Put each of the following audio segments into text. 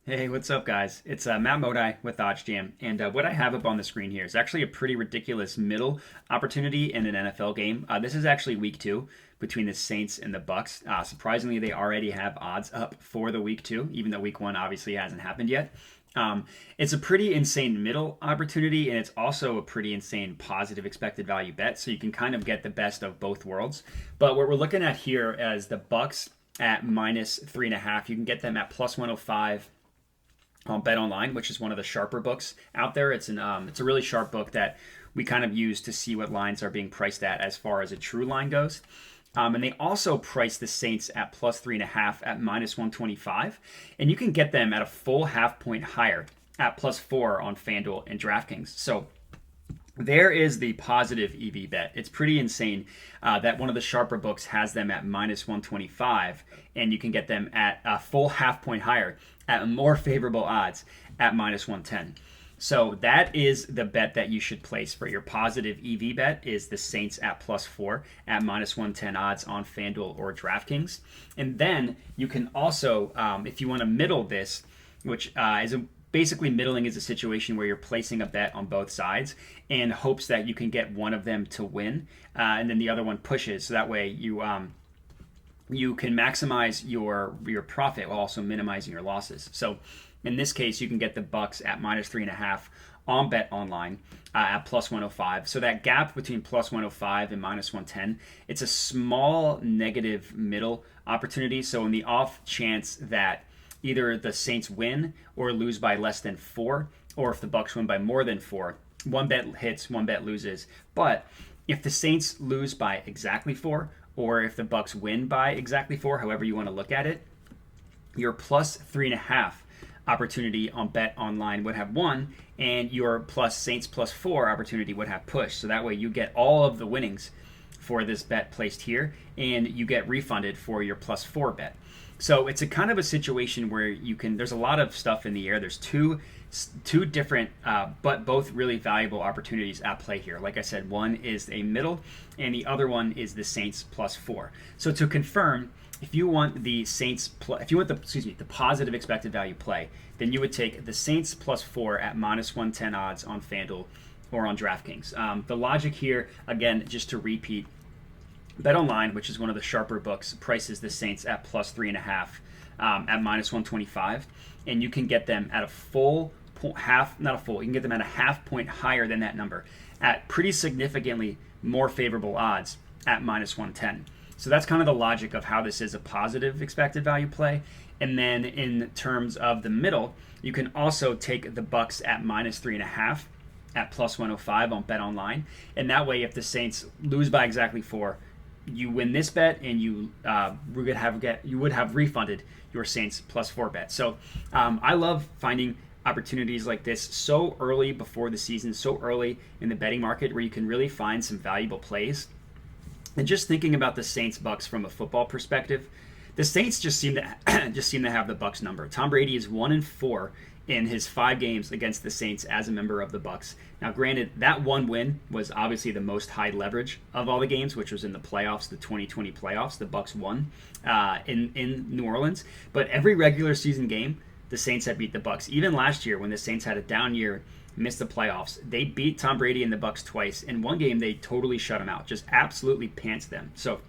Hey, what's up, guys? It's Matt Modi with OddsJam, and what I have up on the screen here is actually a pretty ridiculous middle opportunity in an NFL game. This is actually week two between the Saints and the Bucks. Surprisingly, they already have odds up for the week two, even though week one obviously hasn't happened yet. It's a pretty insane middle opportunity, and it's also a pretty insane positive expected value bet. So you can kind of get the best of both worlds. But what we're looking at here as the Bucks at minus 3.5, you can get them at plus 105 on Bet Online, which is one of the sharper books out there. It's a really sharp book that we kind of use to see what lines are being priced at as far as a true line goes. And they also price the Saints at plus 3.5 at minus 125, and you can get them at a full half point higher at plus 4 on FanDuel and DraftKings. So there is the positive EV bet. It's pretty insane that one of the sharper books has them at minus 125, and you can get them at a full half point higher at more favorable odds at minus 110. So that is the bet that you should place for your positive EV bet is the Saints at plus 4 at minus 110 odds on FanDuel or DraftKings. And then you can also, if you want to middle this, which is basically middling is a situation where you're placing a bet on both sides in hopes that you can get one of them to win, and then the other one pushes. So that way you can maximize your profit while also minimizing your losses. So in this case, you can get the Bucks at minus 3.5 on Bet Online at plus 105. So that gap between plus 105 and minus 110, it's a small negative middle opportunity. So in the off chance that either the Saints win or lose by less than 4, or if the Bucks win by more than 4, one bet hits, one bet loses. But if the Saints lose by exactly 4, or if the Bucks win by exactly 4, however you want to look at it, your plus 3.5 opportunity on Bet Online would have won, and your plus Saints plus 4 opportunity would have pushed. So that way you get all of the winnings for this bet placed here, and you get refunded for your plus 4 bet. So it's a kind of a situation where you can, there's a lot of stuff in the air. There's two different, but both really valuable opportunities at play here. Like I said, one is a middle, and the other one is the Saints plus 4. So to confirm, if you want the Saints, if you want the positive expected value play, then you would take the Saints plus 4 at minus 110 odds on FanDuel or on DraftKings. The logic here, again, just to repeat, Bet Online, which is one of the sharper books, prices the Saints at plus 3.5 at minus 125, and you can get them at a full half, not a full, you can get them at a half point higher than that number at pretty significantly more favorable odds at minus 110. So that's kind of the logic of how this is a positive expected value play. And then in terms of the middle, you can also take the Bucks at minus 3.5 at plus 105 on Bet Online, and that way, if the Saints lose by exactly 4, you win this bet, and you would have refunded your Saints plus 4 bet. So I love finding opportunities like this so early before the season, so early in the betting market, where you can really find some valuable plays. And just thinking about the Saints Bucks from a football perspective, the Saints just seem to have the Bucks number. Tom Brady is 1-4 in his 5 games against the Saints as a member of the Bucks. Now, granted, that one win was obviously the most high leverage of all the games, which was in the playoffs, the 2020 playoffs. The Bucks won in New Orleans, but every regular season game, the Saints had beat the Bucks. Even last year, when the Saints had a down year, missed the playoffs, they beat Tom Brady and the Bucks twice. In one game, they totally shut them out, just absolutely pants them. So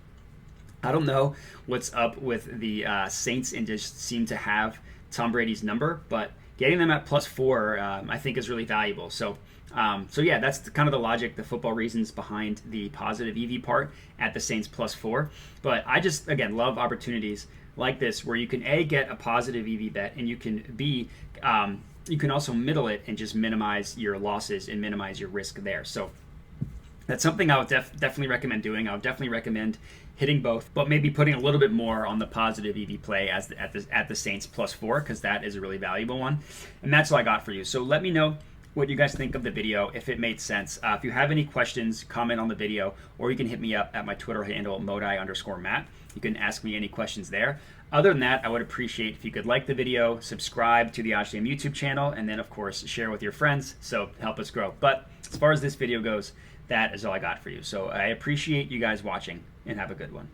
I don't know what's up with the Saints and just seem to have Tom Brady's number, but getting them at plus 4, I think, is really valuable. So yeah, that's kind of the logic, the football reasons behind the positive EV part at the Saints plus 4. But I just, again, love opportunities like this where you can get a positive EV bet, and you can you can also middle it and just minimize your losses and minimize your risk there. So that's something I would definitely recommend doing. I would definitely recommend hitting both, but maybe putting a little bit more on the positive EV play at the Saints plus 4, because that is a really valuable one. And that's all I got for you. So let me know what you guys think of the video, if it made sense. If you have any questions, comment on the video, or you can hit me up at my Twitter handle, Modi_Matt. You can ask me any questions there. Other than that, I would appreciate if you could like the video, subscribe to the OddsJam YouTube channel, and then, of course, share with your friends, so help us grow. But as far as this video goes, that is all I got for you. So I appreciate you guys watching, and have a good one.